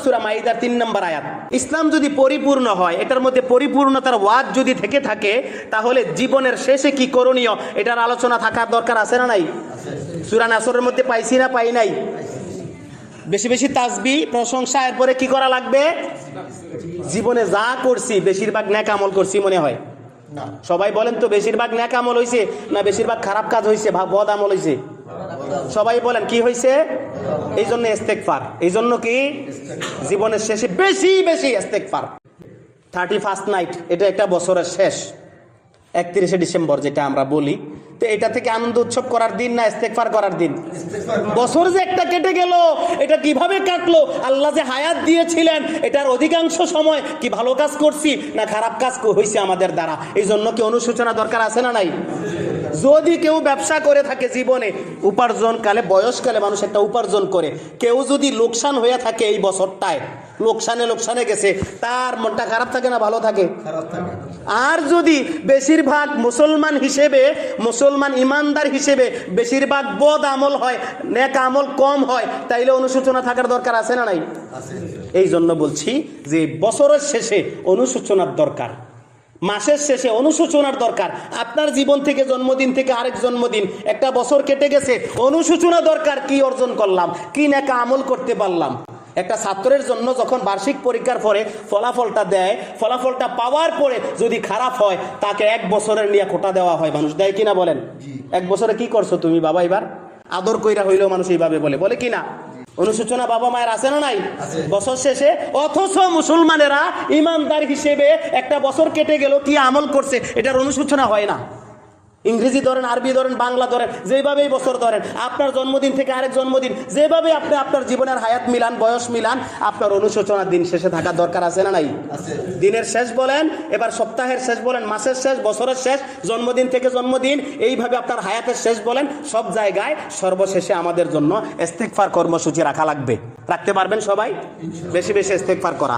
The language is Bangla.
সূরা মাইদার 3 নম্বর আয়াত। ইসলাম যদি পরিপূর্ণ হয়, এটার মধ্যে পরিপূর্ণতার ওয়াজ যদি থেকে থাকে, তাহলে জীবনের শেষে কি করণীয় এটার আলোচনা থাকার দরকার আছে না নাই? সূরা নাসরের মধ্যে পাইছি না পাই নাই? বেশি বেশি তাসবিহ, প্রশংসা, এরপরে কি করা লাগবে? জীবনে যা করছি বেশিরভাগ নেক আমল করছি মনে হয়? সবাই বলেন তো, বেশিরভাগ নেক আমল হয়েছে না বেশিরভাগ খারাপ কাজ হয়েছে, বদ আমল হয়েছে? সবাই বলেন কি হয়েছে? এই জন্য ইস্তেগফার। এই জন্য কি জীবনের শেষে বেশি বেশি ইস্তেগফার। 31st নাইট, এটা একটা বছরের শেষ, 31শে ডিসেম্বর যেটা আমরা বলি, তো এটা থেকে আনন্দ উৎসব করার দিন না ইস্তেগফার করার দিন? বছর যে একটা কেটে গেল, এটা কিভাবে কাটলো? আল্লাহ যে হায়াত দিয়েছিলেন, এটার অধিকাংশ সময় কি ভালো কাজ করছি না খারাপ কাজ হয়েছে আমাদের দ্বারা? এই জন্য কি অনুশোচনা দরকার আছে না নাই? যদি কেউ ব্যবসা করে থাকে জীবনে, উপার্জনকালে, বয়সকালে মানুষ একটা উপার্জন করে, কেউ যদি লোকসান হয়ে থাকে এই বছরটায়, লোকসানে গেছে, তার মনটা খারাপ থাকে না ভালো থাকে? আর যদি বেশিরভাগ মুসলমান হিসেবে, মুসলমান ইমানদার হিসেবে বেশিরভাগ বদ আমল হয়, নেক আমল কম হয়, তাইলে অনুশোচনা থাকার দরকার আছে না নাই? এই জন্য বলছি যে বছরের শেষে অনুশোচনার দরকার, মাসের শেষে অনুশোচনার দরকার। আপনার জীবন থেকে, জন্মদিন থেকে আরেক জন্মদিন, একটা বছর কেটে গেছে, অনুশোচনা দরকার। কি অর্জন করলাম, কি নেক আমল করতে পারলাম? একটা ছাত্রের জন্য যখন বার্ষিক পরীক্ষার পরে ফলাফলটা দেয়, ফলাফলটা পাওয়ার পরে যদি খারাপ হয়, তাকে 1 বছরের নিয়ে খোটা দেওয়া হয়। মানুষ দেয় কিনা বলেন? 1 বছরে কি করছো তুমি বাবা? এবার আদর কইরা হইলেও মানুষ এইভাবে বলে কিনা? অনুশোচনা বাবা মায়ের আছে না নাই বছর শেষে? অথচ মুসলমানেরা ইমানদার হিসেবে একটা বছর কেটে গেল, কি আমল করছে এটার অনুশোচনা হয় না। ইংরেজি ধরেন, আরবি ধরেন, বাংলা ধরেন, যেভাবেই বছর ধরেন, আপনার জন্মদিন থেকে আরেক জন্মদিন, যেভাবে আপনি আপনার জীবনের হায়াত মিলান, বয়স মিলান, আপনার অনুশোচনার দিন শেষে থাকার দরকার আছে না নাই? দিনের শেষ বলেন, এবার সপ্তাহের শেষ বলেন, মাসের শেষ, বছরের শেষ, জন্মদিন থেকে জন্মদিন, এইভাবে আপনার হায়াতের শেষ বলেন, সব জায়গায় সর্বশেষে আমাদের জন্য ইস্তেগফার কর্মসূচি রাখা লাগবে। রাখতে পারবেন সবাই? বেশি বেশি ইস্তেগফার করা।